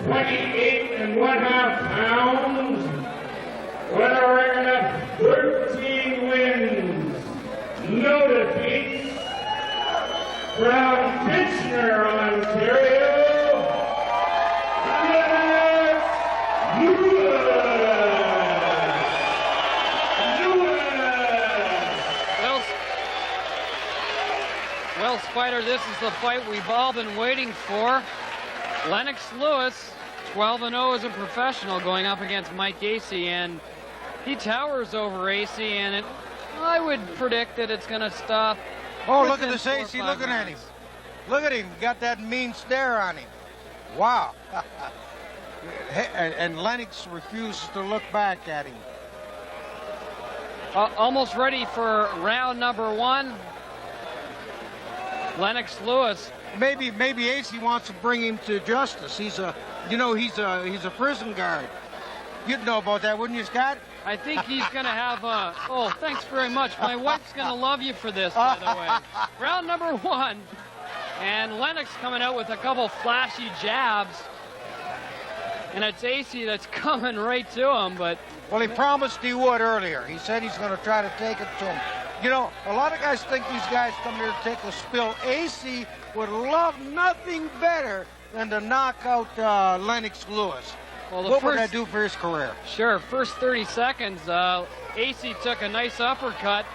28.5 pounds, with a record of 13 wins, no defeats, from Kitchener, Ontario, Well, Spider, this is the fight we've all been waiting for. Lennox Lewis, 12-0 as a professional, going up against Mike Acey, and he towers over Acey, and I would predict that it's going to stop. Oh, look at this Acey looking at him. Look at him, got that mean stare on him. Wow. And Lennox refuses to look back at him. Almost ready for round number one. Lennox Lewis. Maybe Acey wants to bring him to justice. He's a prison guard. You'd know about that, wouldn't you, Scott? I think he's going to have a... Oh, thanks very much. My wife's going to love you for this, by the way. Round number one. And Lennox coming out with a couple flashy jabs. And it's Acey that's coming right to him, but... Well, he promised he would earlier. He said he's going to try to take it to him. You know, a lot of guys think these guys come here to take a spill. Acey would love nothing better than to knock out Lennox Lewis. Well, what would that do for his career? Sure, first 30 seconds, Acey took a nice uppercut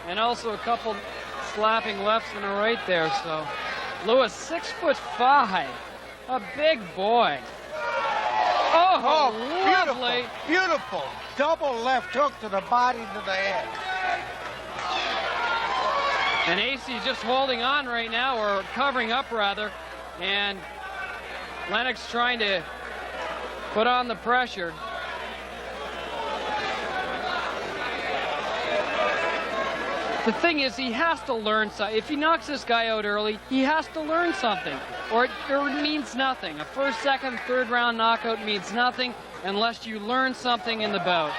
and also a couple slapping lefts and a right there. So Lewis, 6'5", a big boy. Oh, lovely. Beautiful. Double left hook to the body, to the head. And Acey just holding on right now, or covering up rather, and Lennox trying to put on the pressure. The thing is, he has to learn something. If he knocks this guy out early, he has to learn something, or it means nothing. A first, second, third round knockout means nothing unless you learn something in the bout.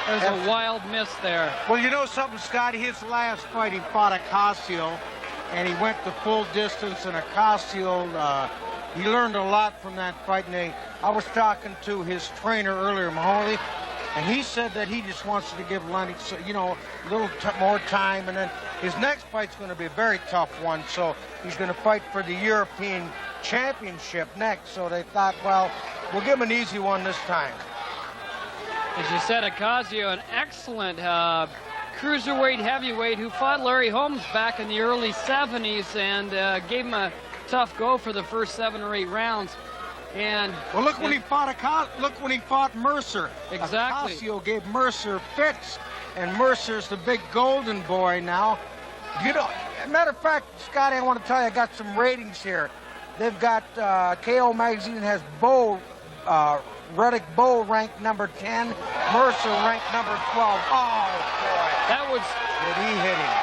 There's a wild miss there. Well, you know something, Scott? His last fight, he fought Ocasio, and he went the full distance, and Ocasio, he learned a lot from that fight. And I was talking to his trainer earlier, Mahoney, and he said that he just wants to give Lennox, you know, a little more time, and then his next fight's going to be a very tough one, so he's going to fight for the European Championship next. So they thought, well, we'll give him an easy one this time. As you said, Ocasio, an excellent cruiserweight heavyweight who fought Larry Holmes back in the early 70s and gave him a tough go for the first 7 or 8 rounds. And well, look when he fought Mercer. Exactly. Ocasio gave Mercer fits, and Mercer's the big golden boy now. You know, matter of fact, Scotty, I want to tell you, I got some ratings here. They've got KO Magazine has Reddick Bowe ranked number 10, Mercer ranked number 12. Oh, boy. That was... Did he hit him?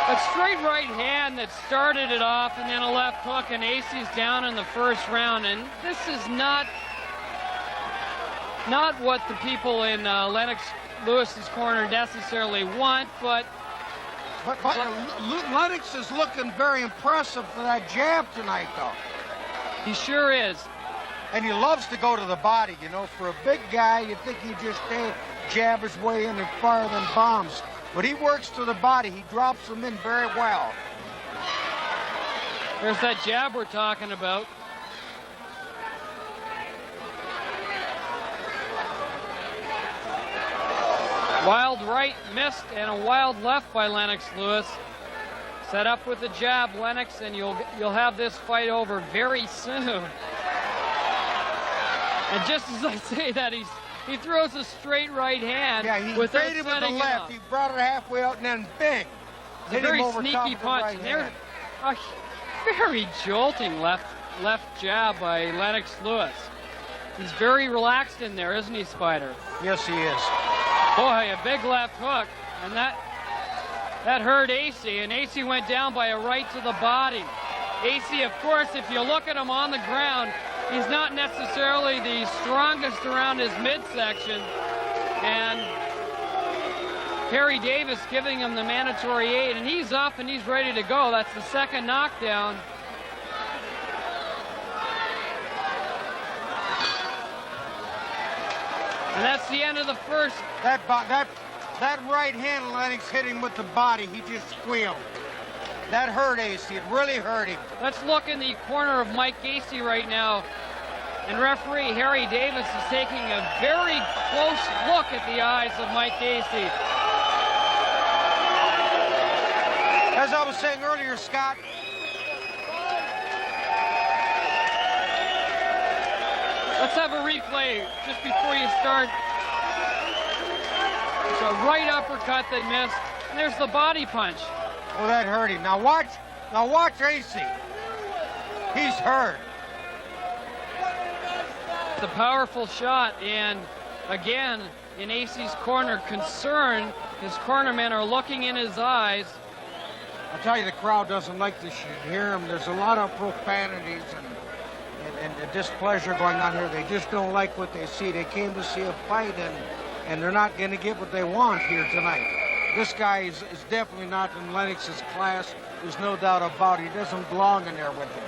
A straight right hand that started it off, and then a left hook, and Acey's down in the first round. And this is not what the people in Lennox Lewis's corner necessarily want, but Lennox is looking very impressive for that jab tonight, though. He sure is. And he loves to go to the body, you know. For a big guy, you'd think he'd just jab his way in and fire them bombs. But he works to the body. He drops them in very well. There's that jab we're talking about. Wild right missed, and a wild left by Lennox Lewis. Set up with the jab, Lennox, and you'll have this fight over very soon. And just as I say that, he throws a straight right hand. Yeah, he baited with the left. He brought it halfway out and then bing. It's a very sneaky punch. There's a very jolting left jab by Lennox Lewis. He's very relaxed in there, isn't he, Spider? Yes, he is. Boy, a big left hook, and that hurt Acey, and Acey went down by a right to the body. Acey, of course, if you look at him on the ground, he's not necessarily the strongest around his midsection, and Harry Davis giving him the mandatory 8, and he's up and he's ready to go. That's the second knockdown. And that's the end of the first. That right hand Lennox hit him with the body. He just squealed. That hurt Acey. It really hurt him. Let's look in the corner of Mike Acey right now. And referee Harry Davis is taking a very close look at the eyes of Mike Acey. As I was saying earlier, Scott, let's have a replay just before you start. It's a right uppercut that missed. And there's the body punch. Oh, that hurt him. Now watch Acey. He's hurt. It's a powerful shot, and again, in Acey's corner, concern. His cornermen are looking in his eyes. I tell you, the crowd doesn't like to hear him. There's a lot of profanities and displeasure going on here. They just don't like what they see. They came to see a fight, and they're not going to get what they want here tonight. This guy is definitely not in Lennox's class. There's no doubt about it. He doesn't belong in there with him.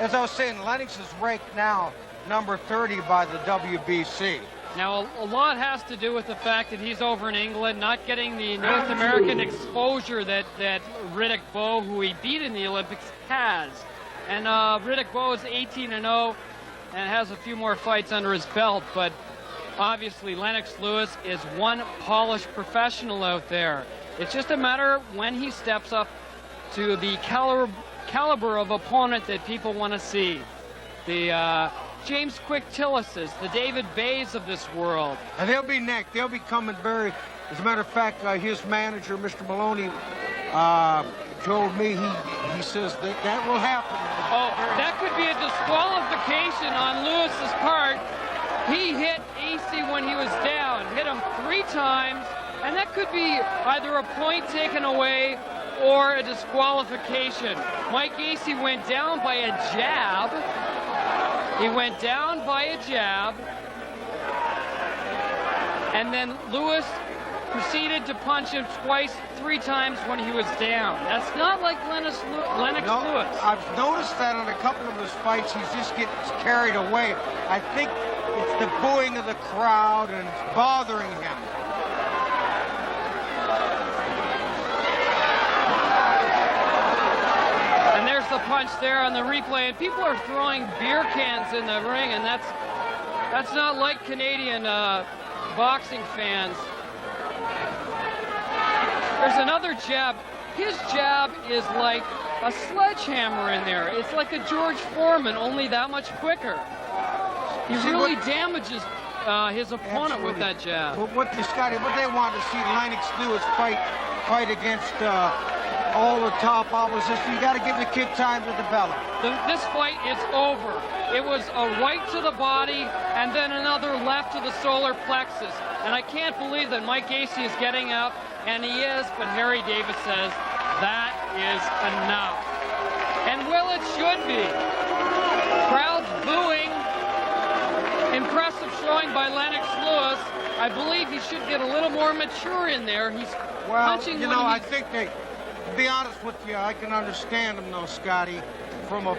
As I was saying, Lennox is ranked now number 30 by the WBC. Now, a lot has to do with the fact that he's over in England, not getting the North American exposure that Riddick Bowe, who he beat in the Olympics, has. And Riddick Bowe is 18-0 and has a few more fights under his belt, but obviously Lennox Lewis is one polished professional out there. It's just a matter when he steps up to the caliber of opponent that people want to see. The James Quick Tillises, the David Bays of this world. And they'll be next. They'll be coming very. As a matter of fact, his manager, Mr. Maloney, told me he says that will happen. Oh, that could be a disqualification on Lewis's part. He hit Acey when he was down, hit him 3 times, and that could be either a point taken away or a disqualification. Mike Acey went down by a jab. He went down by a jab, and then Lewis proceeded to punch him twice, 3 times when he was down. That's not like Lennox Lewis. I've noticed that on a couple of his fights, he's just getting carried away. I think it's the booing of the crowd and it's bothering him. And there's the punch there on the replay, and people are throwing beer cans in the ring, and that's not like Canadian boxing fans. There's another jab. His jab is like a sledgehammer in there. It's like a George Foreman, only that much quicker. He really damages his opponent with that jab. But what they want to see Lennox do is fight against all the top opposition. You got to give the kid time to develop. This fight is over. It was a right to the body and then another left to the solar plexus. And I can't believe that Mike Acey is getting up, and he is, but Harry Davis says that is enough. And well, it should be. Crowds booing. Impressive showing by Lennox Lewis. I believe he should get a little more mature in there. He's punching. You know, I think to be honest with you, I can understand him though, Scotty. From a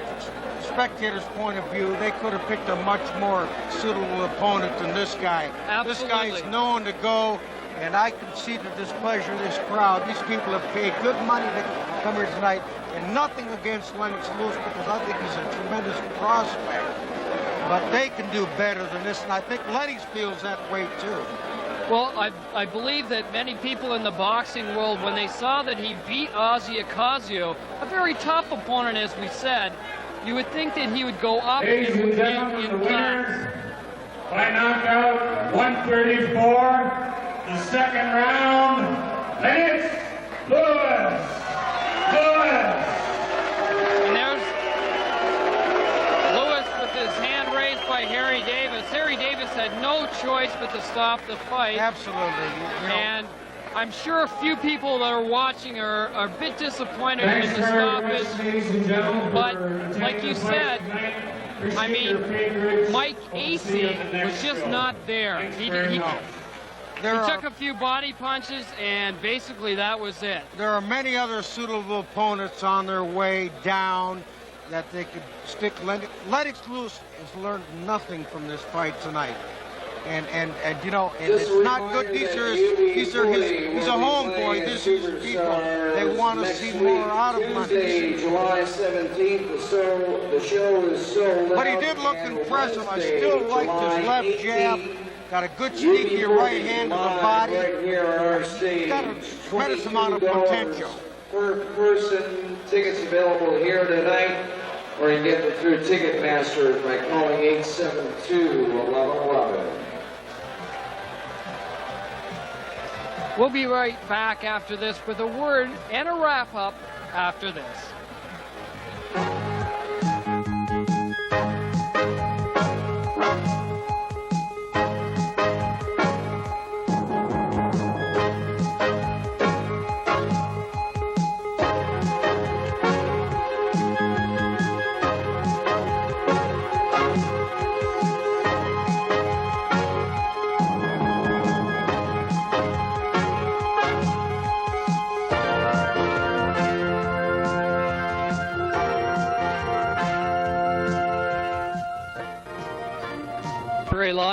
spectator's point of view, they could have picked a much more suitable opponent than this guy. Absolutely. This guy's known to go, and I can see the displeasure of this crowd. These people have paid good money to come here tonight, and nothing against Lennox Lewis because I think he's a tremendous prospect. But they can do better than this, and I think Lennox feels that way too. Well, I believe that many people in the boxing world, when they saw that he beat Ozzy Ocasio, a very tough opponent, as we said, you would think that he would go up in class. By knockout, 134, the second round, Lennox Lewis. And there's Lewis with his hand raised by Harry Davis. Harry Davis had no choice but to stop the fight. Absolutely. And I'm sure a few people that are watching are a bit disappointed in the stoppage. But like you said, I mean, Mike Acey was just not there. He took a few body punches, and basically that was it. There are many other suitable opponents on their way down that they could stick. Lennox Lewis has learned nothing from this fight tonight. And you know, and it's not good. These are he's a homeboy. This is people. They want to see more out of Lennox. July 17th, the show is so loud. But he did look impressive. I still like his left jab. Got a good sneaky right hand to the body. Right here on our stage. Got a tremendous amount of potential. Per person, tickets available here tonight, or you can get them through Ticketmaster by calling 872-1111. We'll be right back after this with a word and a wrap-up after this.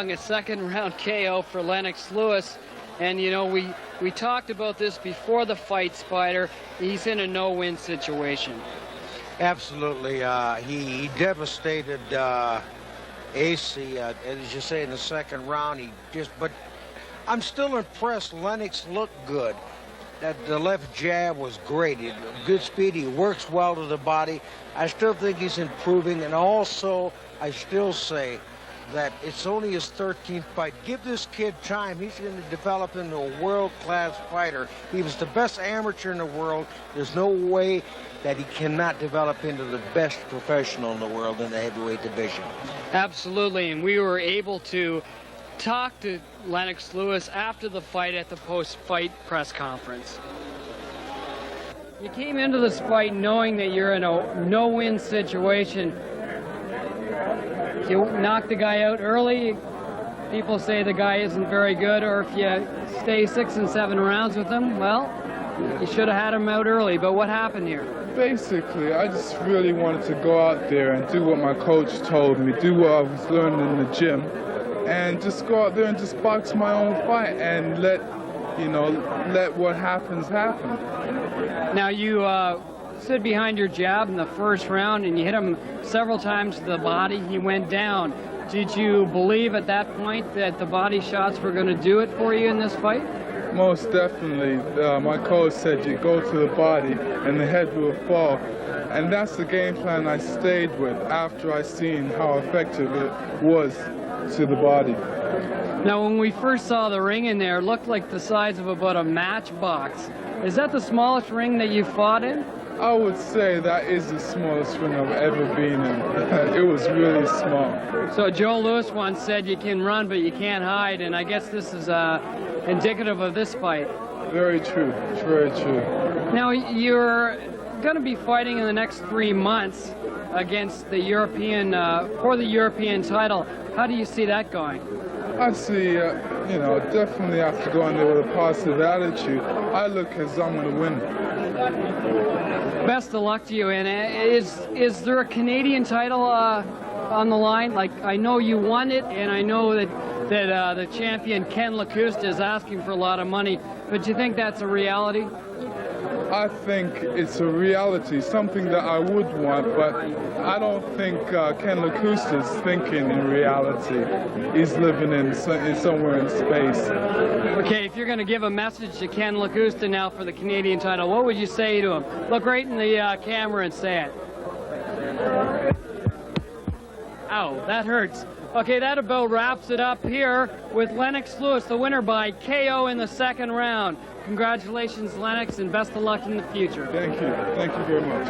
A second round KO for Lennox Lewis, and you know we talked about this before the fight, Spider. He's in a no-win situation. Absolutely, he devastated Acey, as you say, in the second round. But I'm still impressed. Lennox looked good. That the left jab was great. Good speed. He works well to the body. I still think he's improving, and also I still say that it's only his 13th fight. Give this kid time. He's going to develop into a world-class fighter. He was the best amateur in the world. There's no way that he cannot develop into the best professional in the world in the heavyweight division. Absolutely, and we were able to talk to Lennox Lewis after the fight at the post-fight press conference. You came into this fight knowing that you're in a no-win situation. You knock the guy out early, people say the guy isn't very good, or if you stay 6 and 7 rounds with him, well, you should have had him out early. But what happened here? Basically, I just really wanted to go out there and do what my coach told me, do what I was learning in the gym, and just go out there and just box my own fight and let what happens happen. Now you stood behind your jab in the first round and you hit him several times to the body. He went down. Did you believe at that point that the body shots were going to do it for you in this fight? Most definitely. My coach said you go to the body and the head will fall. And that's the game plan I stayed with after I seen how effective it was to the body. Now, when we first saw the ring in there, it looked like the size of about a matchbox. Is that the smallest ring that you fought in? I would say that is the smallest ring I've ever been in. It was really small. So Joe Louis once said you can run, but you can't hide, and I guess this is indicative of this fight. Very true. It's very true. Now, you're going to be fighting in the next 3 months against the European, for the European title. How do you see that going? I see, definitely have to go in there with a positive attitude. I look as I'm going to win. Best of luck to you. And is there a Canadian title on the line? Like, I know you won it, and I know that the champion Ken Lacusta is asking for a lot of money. But do you think that's a reality? I think it's a reality, something that I would want, but I don't think Ken Lacusta is thinking in reality. He's living in somewhere in space. Okay, if you're going to give a message to Ken Lacusta now for the Canadian title, what would you say to him? Look right in the camera and say it. Ow, that hurts. Okay, that about wraps it up here with Lennox Lewis, the winner by KO in the second round. Congratulations, Lennox, and best of luck in the future. Thank you. Thank you very much.